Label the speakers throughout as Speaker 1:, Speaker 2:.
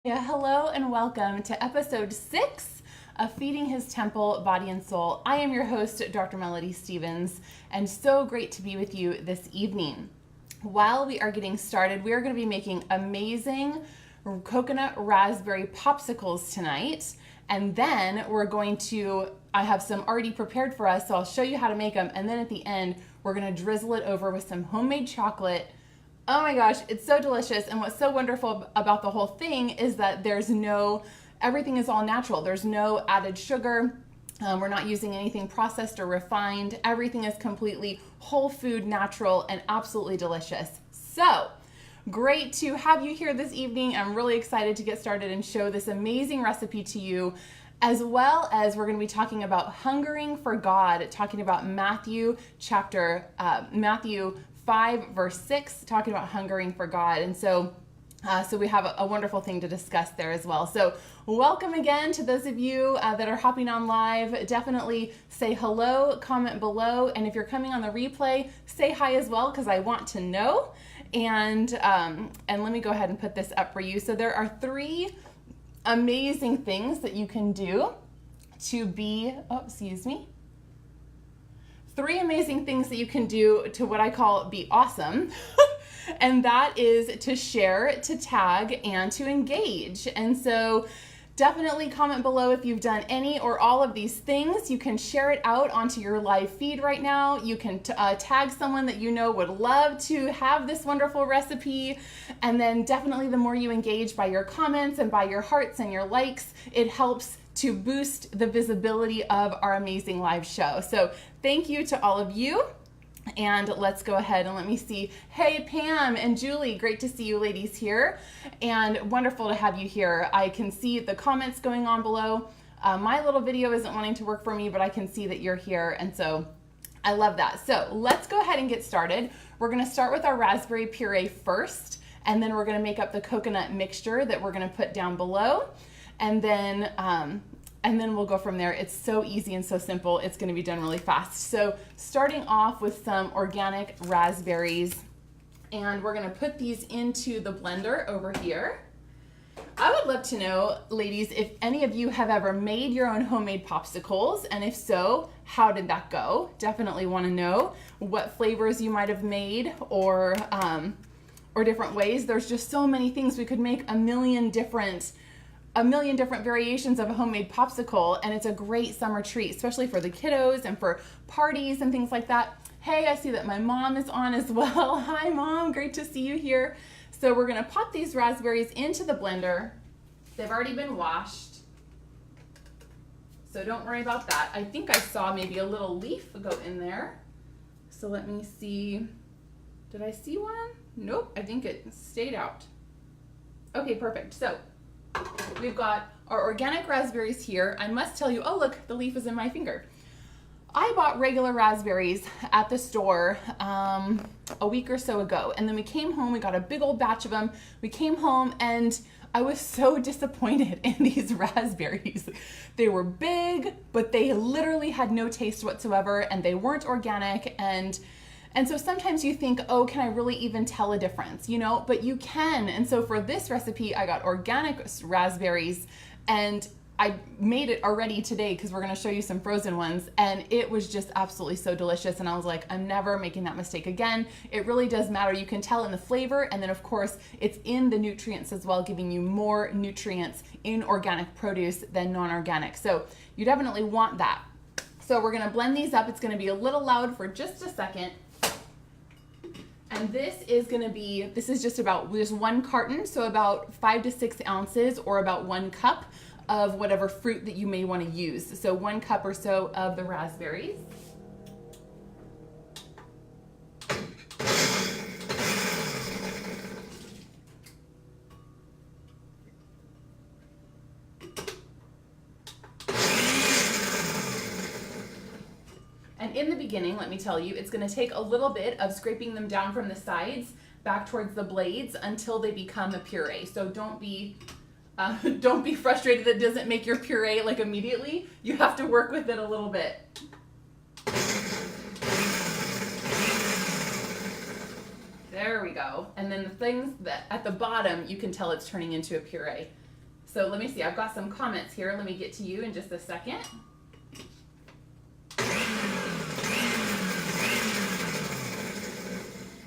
Speaker 1: Yeah, hello and welcome to episode 6 of Feeding His Temple, Body and Soul. I am your host, Dr. Melody Stevens, and so great to be with you this evening. While we are getting started, we are going to be making amazing coconut raspberry popsicles tonight, and then I have some already prepared for us, so I'll show you how to make them, and then at the end, we're going to drizzle it over with some homemade chocolate. Oh my gosh, it's so delicious. And what's so wonderful about the whole thing is that everything is all natural. There's no added sugar. We're not using anything processed or refined. Everything is completely whole food, natural, and absolutely delicious. So great to have you here this evening. I'm really excited to get started and show this amazing recipe to you, as well as we're going to be talking about hungering for God, talking about Matthew 5 verse 6, talking about hungering for God. And so we have a wonderful thing to discuss there as well. So welcome again to those of you that are hopping on live. Definitely say hello, comment below, and if you're coming on the replay, say hi as well, because I want to know. And let me go ahead and put this up for you. So there are 3 amazing things that you can do to be, 3 amazing things that you can do to what I call be awesome. And that is to share, to tag, and to engage. And so definitely comment below if you've done any or all of these things. You can share it out onto your live feed right now. You can tag someone that you know would love to have this wonderful recipe. And then definitely the more you engage by your comments and by your hearts and your likes, it helps to boost the visibility of our amazing live show. So thank you to all of you. And let's go ahead and let me see. Hey, Pam and Julie, great to see you ladies here. And wonderful to have you here. I can see the comments going on below. My little video isn't wanting to work for me, but I can see that you're here. And so I love that. So let's go ahead and get started. We're going to start with our raspberry puree first, and then we're going to make up the coconut mixture that we're going to put down below. And then we'll go from there. It's so easy and so simple. It's going to be done really fast. So starting off with some organic raspberries, and we're going to put these into the blender over here. I would love to know, ladies, if any of you have ever made your own homemade popsicles, and if so, how did that go? Definitely want to know what flavors you might have made, or different ways. There's just so many things. We could make a million different variations of a homemade popsicle, and it's a great summer treat, especially for the kiddos and for parties and things like that. Hey, I see that my mom is on as well. Hi, Mom. Great to see you here. So we're going to pop these raspberries into the blender. They've already been washed, so don't worry about that. I think I saw maybe a little leaf go in there. So let me see. Did I see one? Nope, I think it stayed out. Okay, perfect. So we've got our organic raspberries here. I must tell you, oh look, the leaf is in my finger. I bought regular raspberries at the store a week or so ago, and then we came home, we got a big old batch of them. We came home and I was so disappointed in these raspberries. They were big, but they literally had no taste whatsoever, and they weren't organic. And so sometimes you think, oh, can I really even tell a difference? But you can. And so for this recipe, I got organic raspberries, and I made it already today because we're going to show you some frozen ones. And it was just absolutely so delicious. And I was like, I'm never making that mistake again. It really does matter. You can tell in the flavor. And then of course, it's in the nutrients as well, giving you more nutrients in organic produce than non-organic. So you definitely want that. So we're going to blend these up. It's going to be a little loud for just a second. And this is just about 1 carton, so about 5 to 6 ounces, or about 1 cup of whatever fruit that you may want to use. So 1 cup or so of the raspberries. And in the beginning, let me tell you, it's going to take a little bit of scraping them down from the sides back towards the blades until they become a puree. So don't be frustrated that it doesn't make your puree like immediately. You have to work with it a little bit. There we go. And then the things that at the bottom, you can tell it's turning into a puree. So let me see, I've got some comments here. Let me get to you in just a second.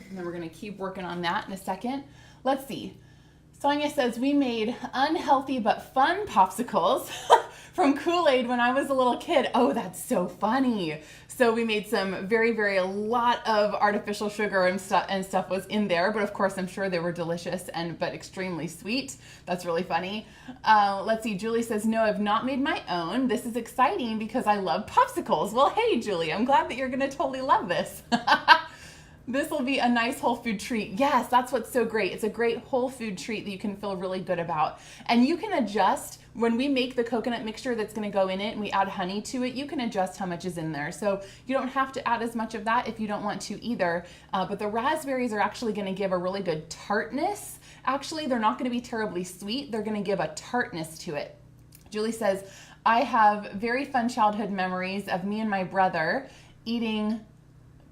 Speaker 1: And then we're gonna keep working on that in a second. Let's see. Sonia says, we made unhealthy but fun popsicles from Kool-Aid when I was a little kid. Oh, that's so funny. So we made some a lot of artificial sugar and stuff was in there, but of course I'm sure they were delicious but extremely sweet. That's really funny. Let's see, Julie says, no, I've not made my own. This is exciting because I love popsicles. Well, hey, Julie, I'm glad that you're gonna totally love this. This will be a nice whole food treat. Yes, that's what's so great. It's a great whole food treat that you can feel really good about. And you can adjust, when we make the coconut mixture that's gonna go in it and we add honey to it, you can adjust how much is in there. So you don't have to add as much of that if you don't want to either. But the raspberries are actually gonna give a really good tartness. Actually, they're not gonna be terribly sweet. They're gonna give a tartness to it. Julie says, I have very fun childhood memories of me and my brother eating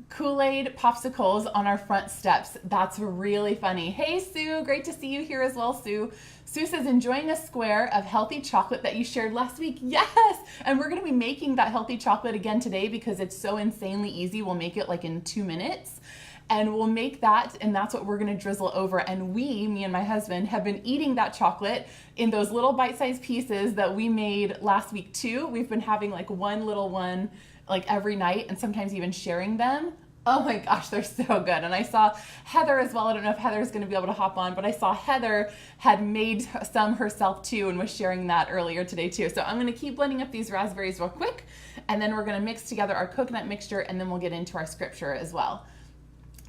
Speaker 1: Kool-Aid popsicles on our front steps. That's really funny. Hey, Sue, great to see you here as well, Sue. Sue says, enjoying a square of healthy chocolate that you shared last week. Yes, and we're gonna be making that healthy chocolate again today because it's so insanely easy. We'll make it like in 2 minutes. And we'll make that, and that's what we're gonna drizzle over. And me and my husband, have been eating that chocolate in those little bite-sized pieces that we made last week too. We've been having like one little one like every night and sometimes even sharing them. Oh my gosh, they're so good. And I saw Heather as well. I don't know if Heather's gonna be able to hop on, but I saw Heather had made some herself too and was sharing that earlier today too. So I'm gonna keep blending up these raspberries real quick, and then we're gonna mix together our coconut mixture, and then we'll get into our scripture as well.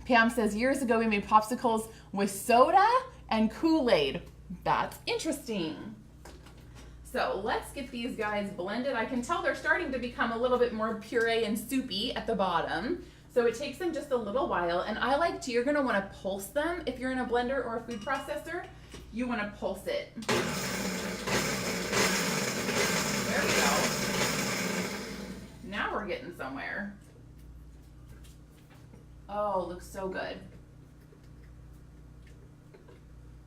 Speaker 1: Pam says, years ago we made popsicles with soda and Kool-Aid. That's interesting. So let's get these guys blended. I can tell they're starting to become a little bit more puree and soupy at the bottom. So it takes them just a little while, and I like to, you're gonna wanna pulse them. If you're in a blender or a food processor, you wanna pulse it. There we go. Now we're getting somewhere. Oh, looks so good.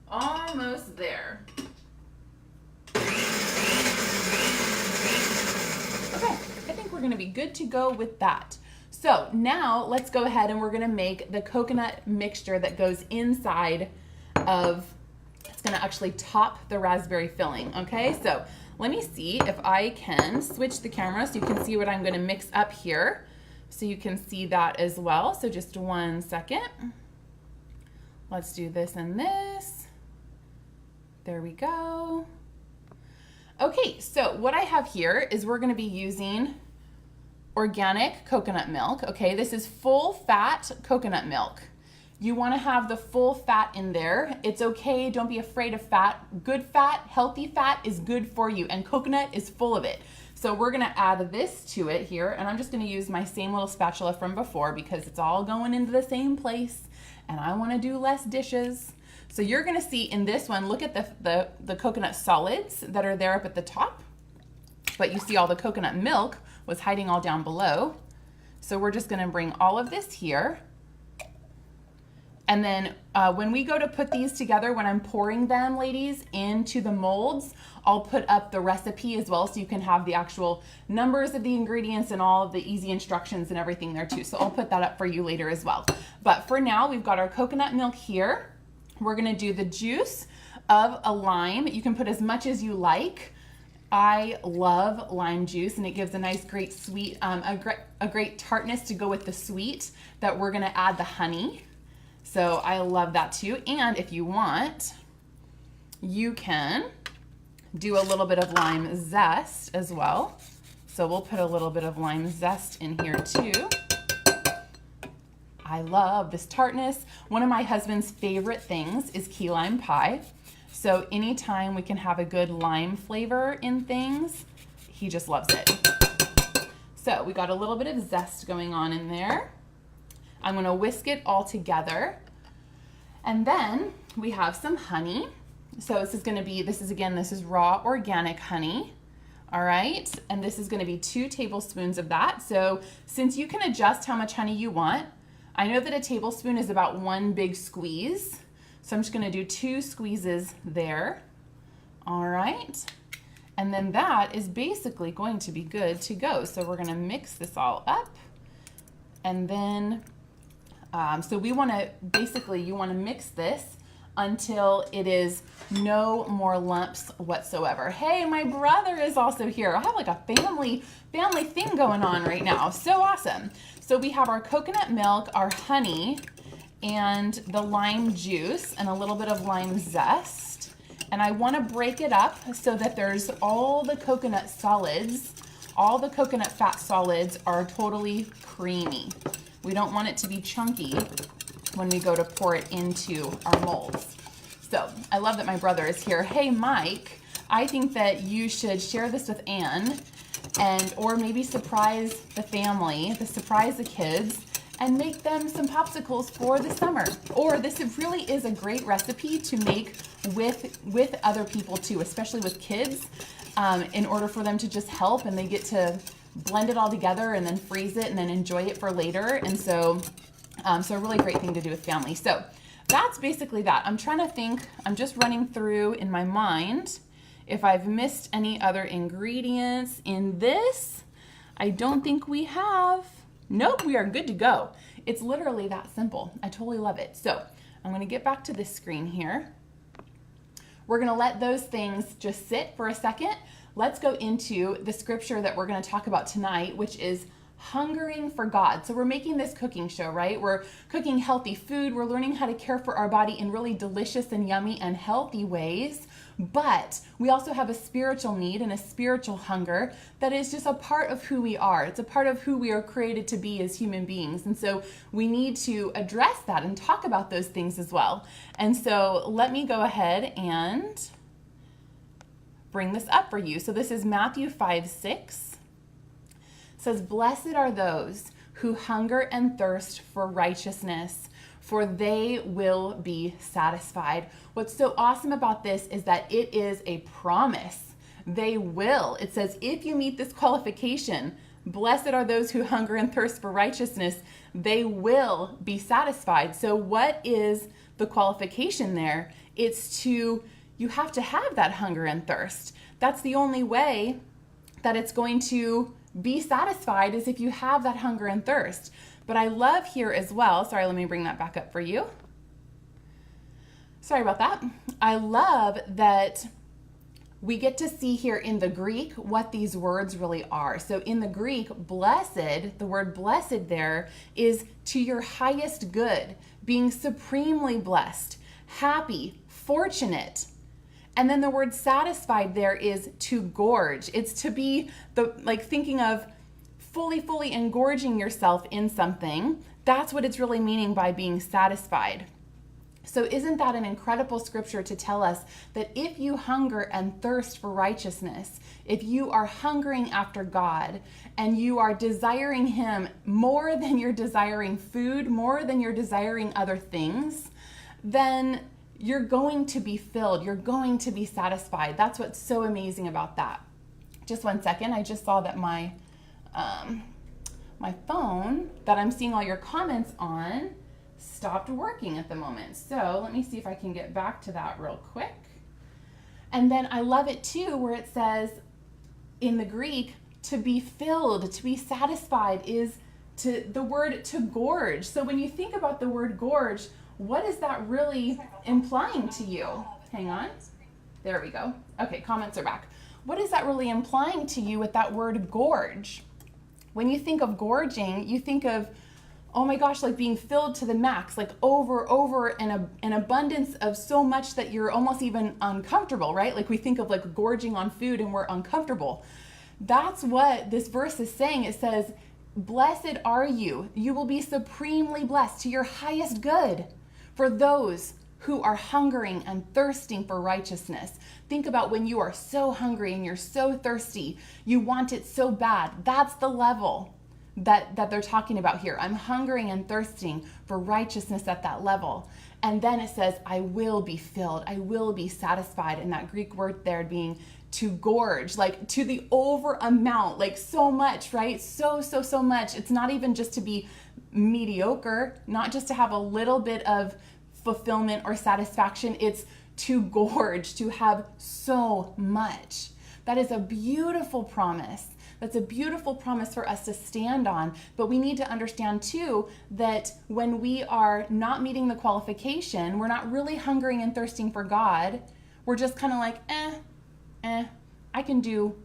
Speaker 1: Almost there. Okay, I think we're gonna be good to go with that. So now let's go ahead and we're gonna make the coconut mixture that goes inside of, it's gonna actually top the raspberry filling, okay? So let me see if I can switch the camera so you can see what I'm gonna mix up here. So you can see that as well. So just 1 second. Let's do this and this. There we go. Okay, so what I have here is we're gonna be using organic coconut milk. Okay, this is full fat coconut milk. You wanna have the full fat in there. It's okay, don't be afraid of fat. Good fat, healthy fat is good for you, and coconut is full of it. So we're gonna add this to it here, and I'm just gonna use my same little spatula from before because it's all going into the same place, and I wanna do less dishes. So you're gonna see in this one, look at the coconut solids that are there up at the top, but you see all the coconut milk was hiding all down below. So we're just gonna bring all of this here. And then when we go to put these together, when I'm pouring them, ladies, into the molds, I'll put up the recipe as well so you can have the actual numbers of the ingredients and all of the easy instructions and everything there too. So I'll put that up for you later as well. But for now, we've got our coconut milk here. We're gonna do the juice of a lime. You can put as much as you like. I love lime juice, and it gives a nice, great sweet, a great tartness to go with the sweet that we're gonna add the honey. So I love that too. And if you want, you can do a little bit of lime zest as well. So we'll put a little bit of lime zest in here too. I love this tartness. One of my husband's favorite things is key lime pie. So anytime we can have a good lime flavor in things, he just loves it. So we got a little bit of zest going on in there. I'm gonna whisk it all together. And then we have some honey. So this is raw organic honey. All right, and this is gonna be 2 tablespoons of that. So since you can adjust how much honey you want, I know that a tablespoon is about 1 big squeeze. So I'm just gonna do 2 squeezes there All right. And then that is basically going to be good to go. So we're going to mix this all up. And then, so we want to, basically you want to mix this until it is no more lumps whatsoever. Hey, my brother is also here. I have like a family thing going on right now. So awesome. So we have our coconut milk, our honey, and the lime juice, and a little bit of lime zest. And I want to break it up so that there's all the coconut solids, all the coconut fat solids are totally creamy. We don't want it to be chunky when we go to pour it into our molds. So I love that my brother is here. Hey, Mike, I think that you should share this with Anne, or maybe surprise the family, surprise the kids, and make them some popsicles for the summer. Or this really is a great recipe to make with other people too, especially with kids, in order for them to just help, and they get to blend it all together and then freeze it and then enjoy it for later. And so a really great thing to do with family. So that's basically that. I'm trying to think, I'm just running through in my mind if I've missed any other ingredients in this. I don't think we have. Nope, we are good to go. It's literally that simple. I totally love it. So I'm gonna get back to this screen here. We're gonna let those things just sit for a second. Let's go into the scripture that we're gonna talk about tonight, which is hungering for God. So we're making this cooking show, right? We're cooking healthy food. We're learning how to care for our body in really delicious and yummy and healthy ways. But we also have a spiritual need and a spiritual hunger that is just a part of who we are. It's a part of who we are created to be as human beings. And so we need to address that and talk about those things as well. And so let me go ahead and bring this up for you. So this is Matthew 5:6. Says, "Blessed are those who hunger and thirst for righteousness, for they will be satisfied." What's so awesome about this is that it is a promise. They will. It says, if you meet this qualification, blessed are those who hunger and thirst for righteousness, they will be satisfied. So what is the qualification there? It's you have to have that hunger and thirst. That's the only way that it's going to be satisfied, is if you have that hunger and thirst. But I love here as well, sorry, let me bring that back up for you. Sorry about that. I love that we get to see here in the Greek what these words really are. So in the Greek, blessed, the word blessed there is to your highest good, being supremely blessed, happy, fortunate. And then the word satisfied there is to gorge. It's to be thinking of fully engorging yourself in something. That's what it's really meaning by being satisfied. So isn't that an incredible scripture to tell us that if you hunger and thirst for righteousness, if you are hungering after God and you are desiring Him more than you're desiring food, more than you're desiring other things, then you're going to be filled. You're going to be satisfied. That's what's so amazing about that. Just one second. I just saw that my phone that I'm seeing all your comments on stopped working at the moment. So let me see if I can get back to that real quick. And then I love it too, where it says in the Greek, to be filled, to be satisfied is the word to gorge. So when you think about the word gorge, what is that really implying to you? Hang on. There we go. Okay, comments are back. What is that really implying to you with that word gorge? When you think of gorging, you think of, oh my gosh, like being filled to the max, like over an abundance of so much that you're almost even uncomfortable, right? Like we think of like gorging on food and we're uncomfortable. That's what this verse is saying. It says, blessed are you. You will be supremely blessed to your highest good for those who are hungering and thirsting for righteousness. Think about when you are so hungry and you're so thirsty, you want it so bad. That's the level that they're talking about here. I'm hungering and thirsting for righteousness at that level. And then it says, I will be filled. I will be satisfied. And that Greek word there being to gorge, like to the over amount, like so much, right? So much. It's not even just to be mediocre, not just to have a little bit of fulfillment or satisfaction. It's to gorge, to have so much. That is a beautiful promise. That's a beautiful promise for us to stand on. But we need to understand too that when we are not meeting the qualification, we're not really hungering and thirsting for God. We're just kind of like, I can do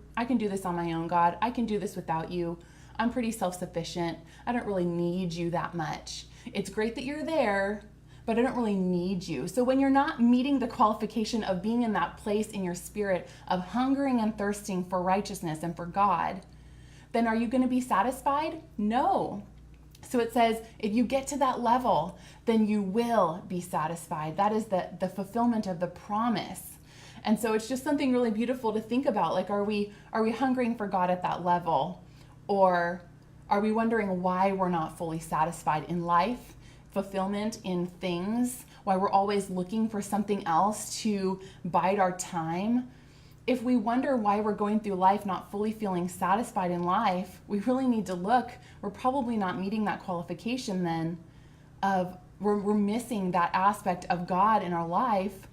Speaker 1: this on my own, God. I can do this without you. I'm pretty self-sufficient. I don't really need you that much. It's great that you're there, but I don't really need you. So when you're not meeting the qualification of being in that place in your spirit of hungering and thirsting for righteousness and for God, then are you going to be satisfied? No. So it says, if you get to that level, then you will be satisfied. That is the fulfillment of the promise. And so it's just something really beautiful to think about. Like, are we hungering for God at that level? Or are we wondering why we're not fully satisfied in life, fulfillment in things, why we're always looking for something else to bide our time? If we wonder why we're going through life not fully feeling satisfied in life, we really need to look. We're probably not meeting that qualification then of we're missing that aspect of God in our life.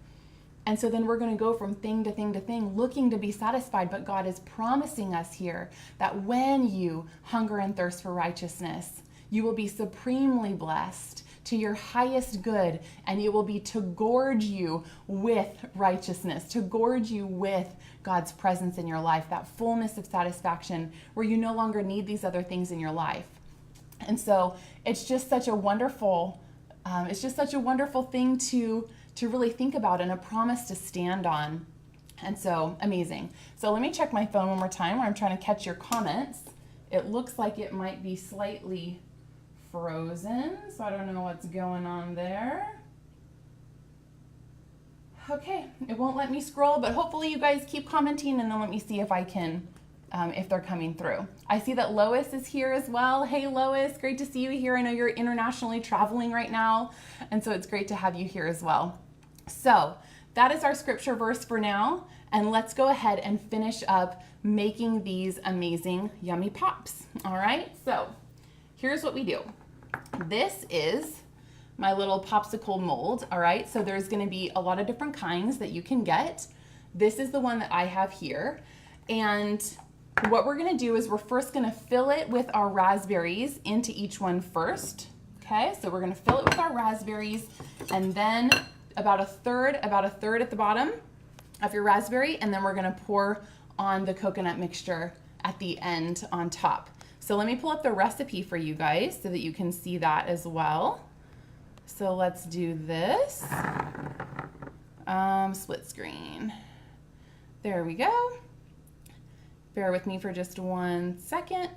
Speaker 1: And so then we're going to go from thing to thing to thing, looking to be satisfied. But God is promising us here that when you hunger and thirst for righteousness, you will be supremely blessed to your highest good, and it will be to gorge you with righteousness, to gorge you with God's presence in your life, that fullness of satisfaction where you no longer need these other things in your life. And so it's just such a wonderful, thing to really think about and a promise to stand on. And so amazing. So let me check my phone one more time where I'm trying to catch your comments. It looks like it might be slightly frozen, so I don't know what's going on there. Okay, it won't let me scroll, but hopefully you guys keep commenting and then let me see if I can, if they're coming through. I see that Lois is here as well. Hey Lois, great to see you here. I know you're internationally traveling right now, and so it's great to have you here as well. So that is our scripture verse for now, and let's go ahead and finish up making these amazing yummy pops. All right, so here's what we do. This is my little popsicle mold, all right? So there's gonna be a lot of different kinds that you can get. This is the one that I have here. And what we're gonna do is we're first gonna fill it with our raspberries into each one first, okay? So we're gonna fill it with our raspberries, and then about a third at the bottom of your raspberry, and then we're gonna pour on the coconut mixture at the end on top. So let me pull up the recipe for you guys so that you can see that as well. So let's do this. Split screen. There we go. Bear with me for just 1 second.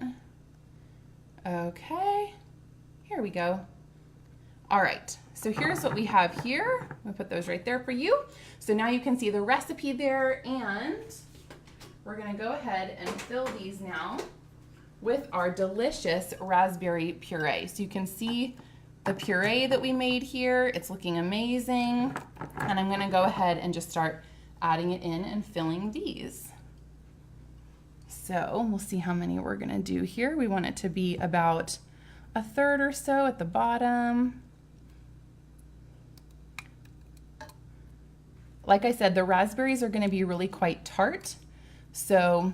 Speaker 1: Okay, here we go. All right, so here's what we have here. I'm gonna put those right there for you. So now you can see the recipe there, and we're gonna go ahead and fill these now with our delicious raspberry puree. So you can see the puree that we made here. It's looking amazing. And I'm gonna go ahead and just start adding it in and filling these. So we'll see how many we're gonna do here. We want it to be about a third or so at the bottom. Like I said, the raspberries are gonna be really quite tart, so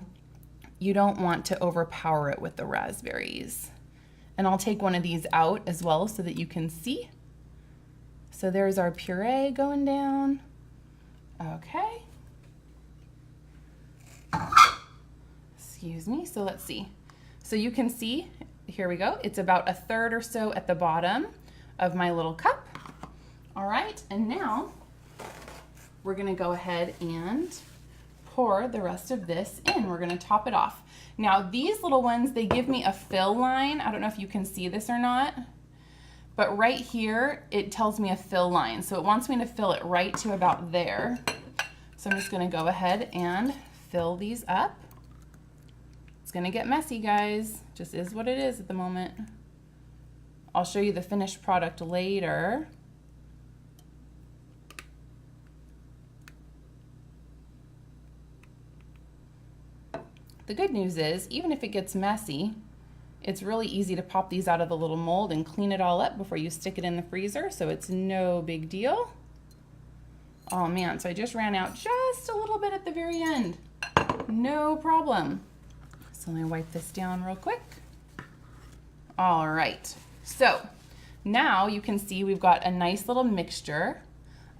Speaker 1: you don't want to overpower it with the raspberries. And I'll take one of these out as well so that you can see. So there's our puree going down. Okay. Excuse me, so let's see. So you can see, here we go. It's about a third or so at the bottom of my little cup. All right, and now we're gonna go ahead and pour the rest of this in. We're gonna top it off. Now these little ones, they give me a fill line. I don't know if you can see this or not, but right here, it tells me a fill line. So it wants me to fill it right to about there. So I'm just gonna go ahead and fill these up. It's gonna get messy, guys. Just is what it is at the moment. I'll show you the finished product later. The good news is, even if it gets messy, it's really easy to pop these out of the little mold and clean it all up before you stick it in the freezer, so it's no big deal. Oh man, so I just ran out just a little bit at the very end. No problem. So let me wipe this down real quick. All right, so now you can see we've got a nice little mixture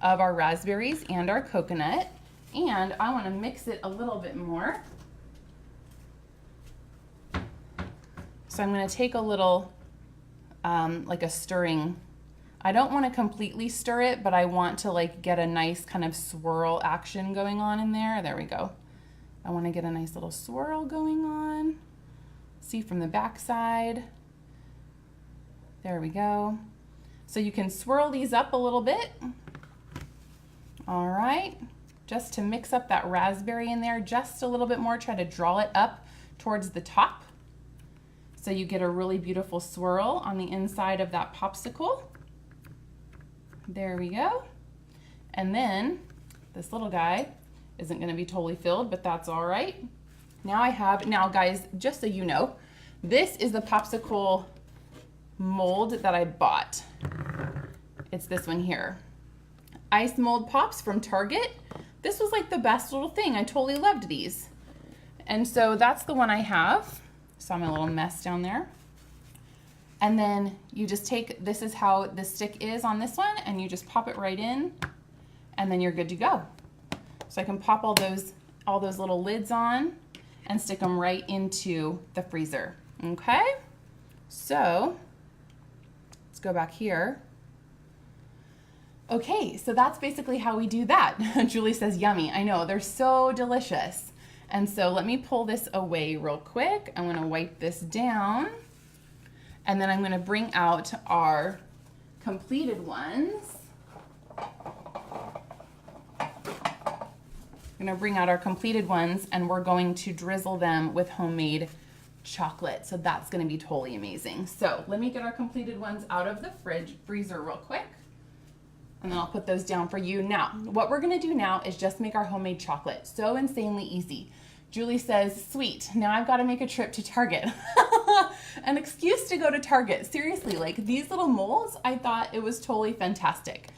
Speaker 1: of our raspberries and our coconut, and I want to mix it a little bit more. So I'm going to take a little, like a stirring. I don't want to completely stir it, but I want to like get a nice kind of swirl action going on in there. There we go. I want to get a nice little swirl going on. See from the back side. There we go. So you can swirl these up a little bit. All right, just to mix up that raspberry in there just a little bit more. Try to draw it up towards the top so you get a really beautiful swirl on the inside of that popsicle. There we go. And then this little guy isn't going to be totally filled, but that's all right. Now guys, just so you know, this is the popsicle mold that I bought. It's this one here. Ice mold pops from Target. This was like the best little thing. I totally loved these. And so that's the one I have. Saw my little mess down there. And then you just take, this is how the stick is on this one, and you just pop it right in, and then you're good to go. So I can pop all those little lids on and stick them right into the freezer. Okay? So let's go back here. Okay, so that's basically how we do that. Julie says, yummy. I know, they're so delicious. And so let me pull this away real quick. I'm gonna wipe this down. And then I'm gonna bring out our completed ones. I'm gonna bring out our completed ones, and we're going to drizzle them with homemade chocolate. So that's gonna be totally amazing. So let me get our completed ones out of the freezer real quick. And then I'll put those down for you. Now, what we're gonna do now is just make our homemade chocolate. So insanely easy. Julie says, sweet, now I've got to make a trip to Target. An excuse to go to Target. Seriously, like these little molds, I thought it was totally fantastic.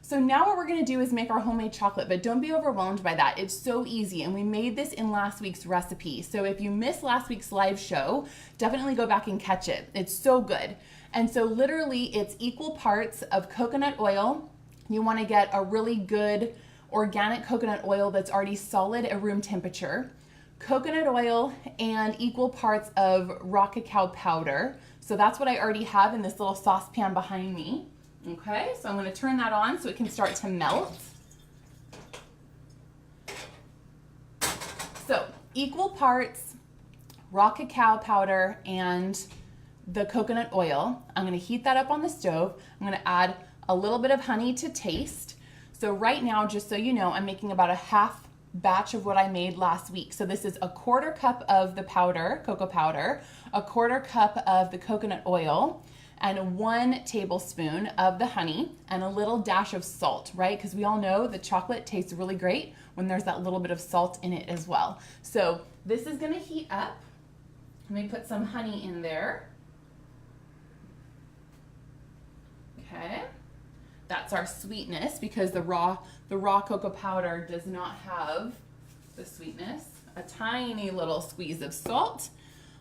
Speaker 1: So now what we're gonna do is make our homemade chocolate, but don't be overwhelmed by that. It's so easy, and we made this in last week's recipe. So if you missed last week's live show, definitely go back and catch it. It's so good. And so literally it's equal parts of coconut oil. You wanna get a really good organic coconut oil that's already solid at room temperature. Coconut oil and equal parts of raw cacao powder. So that's what I already have in this little saucepan behind me. Okay, so I'm going to turn that on so it can start to melt. So equal parts raw cacao powder and the coconut oil. I'm going to heat that up on the stove. I'm going to add a little bit of honey to taste. So right now, just so you know, I'm making about a half batch of what I made last week. So this is a 1/4 cup of the powder, cocoa powder, a 1/4 cup of the coconut oil, and 1 tablespoon of the honey, and a little dash of salt, right? Because we all know the chocolate tastes really great when there's that little bit of salt in it as well. So this is gonna heat up. Let me put some honey in there. Okay. That's our sweetness, because the raw cocoa powder does not have the sweetness. A tiny little squeeze of salt.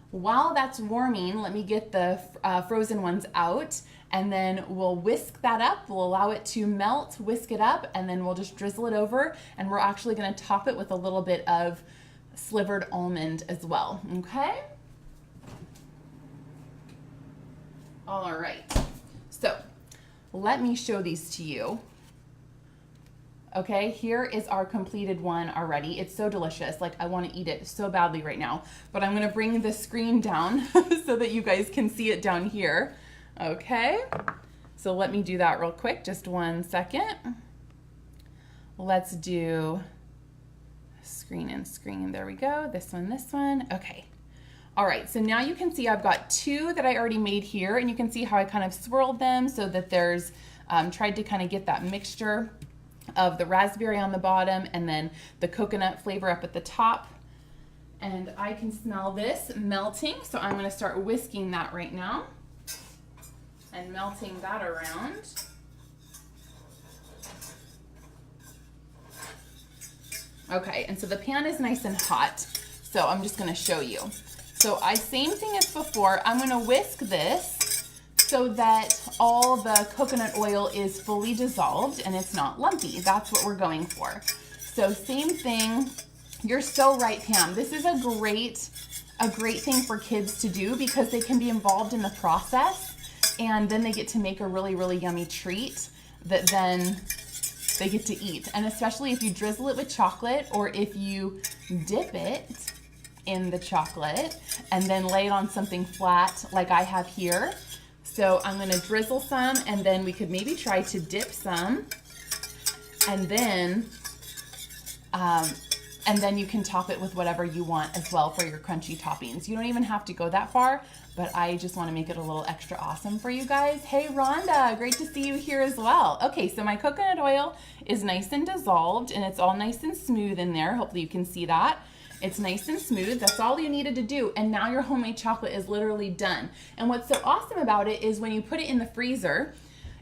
Speaker 1: While that's warming, let me get the frozen ones out, and then we'll whisk that up. We'll allow it to melt, whisk it up, and then we'll just drizzle it over, and we're actually gonna top it with a little bit of slivered almond as well, okay? All right, so let me show these to you. Okay, here is our completed one already. It's so delicious. Like, I want to eat it so badly right now, but I'm going to bring the screen down so that you guys can see it down here. Okay, so let me do that real quick. Just 1 second. Let's do screen and screen. There we go. This one. Okay. All right, so now you can see I've got 2 that I already made here, and you can see how I kind of swirled them so that there's, tried to kind of get that mixture of the raspberry on the bottom and then the coconut flavor up at the top. And I can smell this melting, so I'm gonna start whisking that right now and melting that around. Okay, and so the pan is nice and hot, so I'm just gonna show you. So same thing as before, I'm gonna whisk this so that all the coconut oil is fully dissolved and it's not lumpy. That's what we're going for. So same thing. You're so right, Pam. This is a great thing for kids to do because they can be involved in the process, and then they get to make a really, really yummy treat that then they get to eat. And especially if you drizzle it with chocolate, or if you dip it in the chocolate and then lay it on something flat like I have here. So I'm gonna drizzle some, and then we could maybe try to dip some, and then you can top it with whatever you want as well for your crunchy toppings. You don't even have to go that far, but I just want to make it a little extra awesome for you guys. Hey Rhonda, great to see you here as well. Okay, so my coconut oil is nice and dissolved, and it's all nice and smooth in there. Hopefully you can see that. It's nice and smooth. That's all you needed to do. And now your homemade chocolate is literally done. And what's so awesome about it is when you put it in the freezer,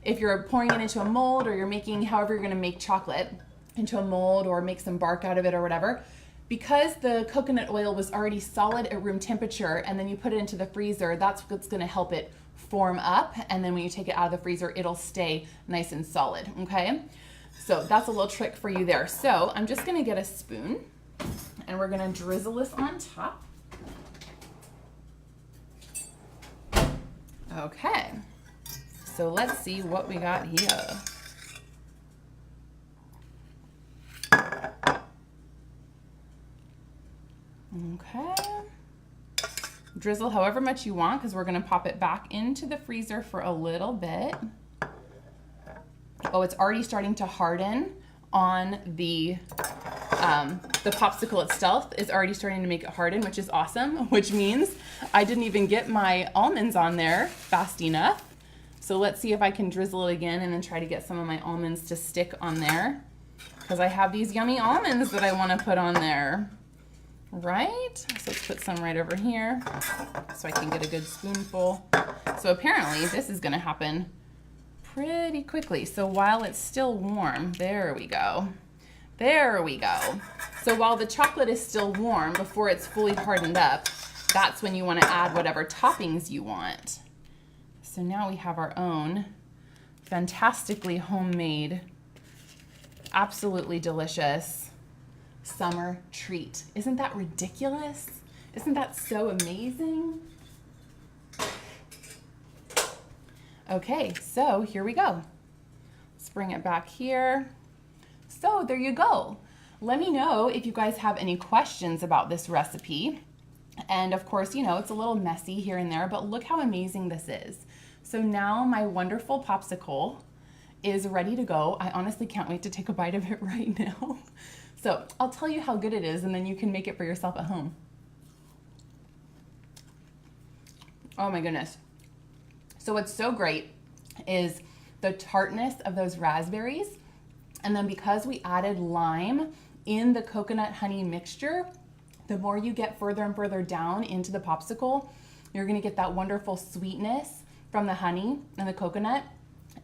Speaker 1: if you're pouring it into a mold, or you're making, however you're gonna make chocolate, into a mold or make some bark out of it or whatever, because the coconut oil was already solid at room temperature, and then you put it into the freezer, that's what's gonna help it form up. And then when you take it out of the freezer, it'll stay nice and solid, okay? So that's a little trick for you there. So I'm just gonna get a spoon, and we're gonna drizzle this on top. Okay, so let's see what we got here. Okay, drizzle however much you want, because we're gonna pop it back into the freezer for a little bit. Oh, it's already starting to harden on the popsicle itself is already starting to make it harden, which is awesome, which means I didn't even get my almonds on there fast enough. So let's see if I can drizzle it again and then try to get some of my almonds to stick on there, because I have these yummy almonds that I want to put on there. Right? So let's put some right over here so I can get a good spoonful. So apparently this is going to happen pretty quickly. So while it's still warm, there we go. There we go. So while the chocolate is still warm, before it's fully hardened up, that's when you want to add whatever toppings you want. So now we have our own fantastically homemade, absolutely delicious summer treat. Isn't that ridiculous? Isn't that so amazing? Okay, so here we go. Let's bring it back here. So there you go. Let me know if you guys have any questions about this recipe. And of course, you know, it's a little messy here and there, but look how amazing this is. So now my wonderful popsicle is ready to go. I honestly can't wait to take a bite of it right now. So I'll tell you how good it is, and then you can make it for yourself at home. Oh my goodness. So what's so great is the tartness of those raspberries. And then because we added lime in the coconut honey mixture, the more you get further and further down into the popsicle, you're gonna get that wonderful sweetness from the honey and the coconut,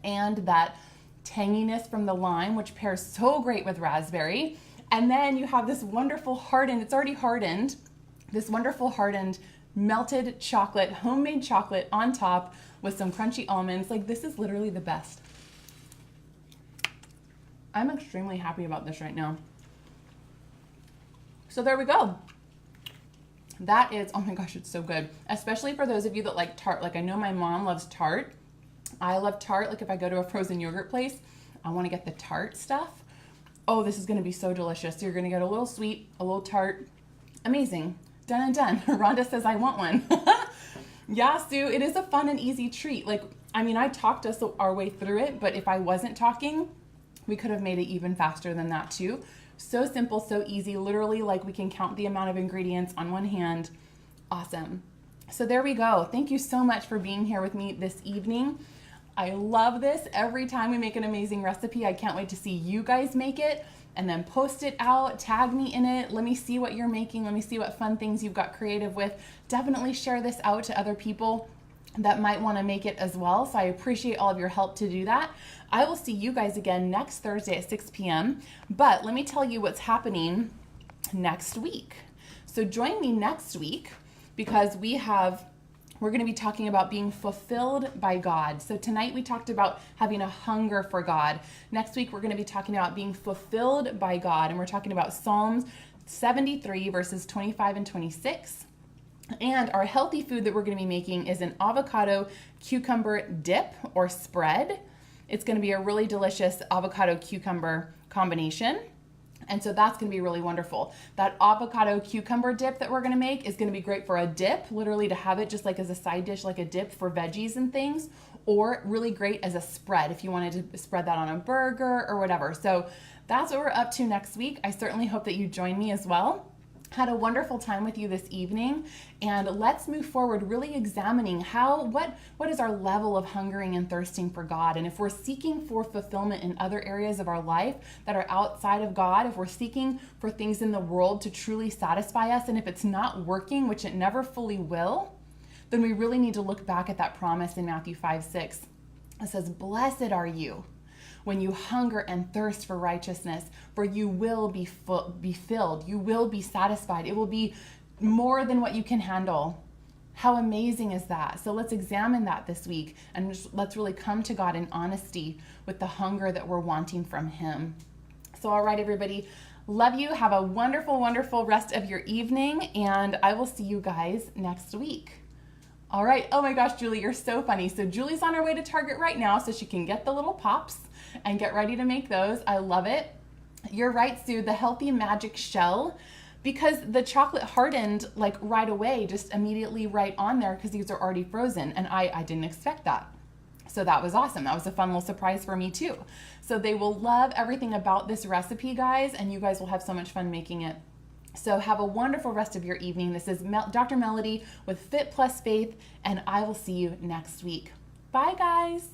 Speaker 1: and that tanginess from the lime, which pairs so great with raspberry. And then you have this wonderful hardened, it's already hardened, this wonderful hardened melted chocolate, homemade chocolate on top with some crunchy almonds. Like, this is literally the best. I'm extremely happy about this right now. So there we go. That is, oh my gosh, it's so good. Especially for those of you that like tart. Like, I know my mom loves tart. I love tart. Like, if I go to a frozen yogurt place, I want to get the tart stuff. Oh, this is going to be so delicious. You're going to get a little sweet, a little tart. Amazing. Done and done. Rhonda says, I want one. Yeah, Sue, it is a fun and easy treat. Like, I mean, I talked us our way through it, but if I wasn't talking, we could have made it even faster than that too. So simple, so easy. Literally, like, we can count the amount of ingredients on one hand. Awesome. So there we go. Thank you so much for being here with me this evening. I love this. Every time we make an amazing recipe, I can't wait to see you guys make it and then post it out, tag me in it. Let me see what you're making. Let me see what fun things you've got creative with. Definitely share this out to other people. that might want to make it as well. So I appreciate all of your help to do that. I will see you guys again next Thursday at 6 p.m. But let me tell you what's happening next week. So join me next week because we're going to be talking about being fulfilled by God. So tonight we talked about having a hunger for God. Next week we're going to be talking about being fulfilled by God, and we're talking about Psalms 73 verses 25 and 26. And our healthy food that we're going to be making is an avocado cucumber dip or spread. It's going to be a really delicious avocado cucumber combination. And so that's going to be really wonderful. That avocado cucumber dip that we're going to make is going to be great for a dip, literally to have it just like as a side dish, like a dip for veggies and things, or really great as a spread if you wanted to spread that on a burger or whatever. So that's what we're up to next week. I certainly hope that you join me as well. Had a wonderful time with you this evening, and let's move forward really examining what is our level of hungering and thirsting for God. And if we're seeking for fulfillment in other areas of our life that are outside of God, if we're seeking for things in the world to truly satisfy us, and if it's not working, which it never fully will, then we really need to look back at that promise in Matthew 5:6. It says, "Blessed are you when you hunger and thirst for righteousness, for you will be filled, you will be satisfied. It will be more than what you can handle." How amazing is that? So let's examine that this week, and let's really come to God in honesty with the hunger that we're wanting from Him. So all right, everybody, love you. Have a wonderful, wonderful rest of your evening, and I will see you guys next week. All right. Oh my gosh, Julie, you're so funny. So Julie's on her way to Target right now so she can get the little pops and get ready to make those. I love it. You're right, Sue, the healthy magic shell, because the chocolate hardened like right away, just immediately right on there because these are already frozen, and I didn't expect that. So that was awesome. That was a fun little surprise for me too. So they will love everything about this recipe, guys, and you guys will have so much fun making it. So have a wonderful rest of your evening. This is Dr. Melody with Fit+Faith, and I will see you next week. Bye, guys.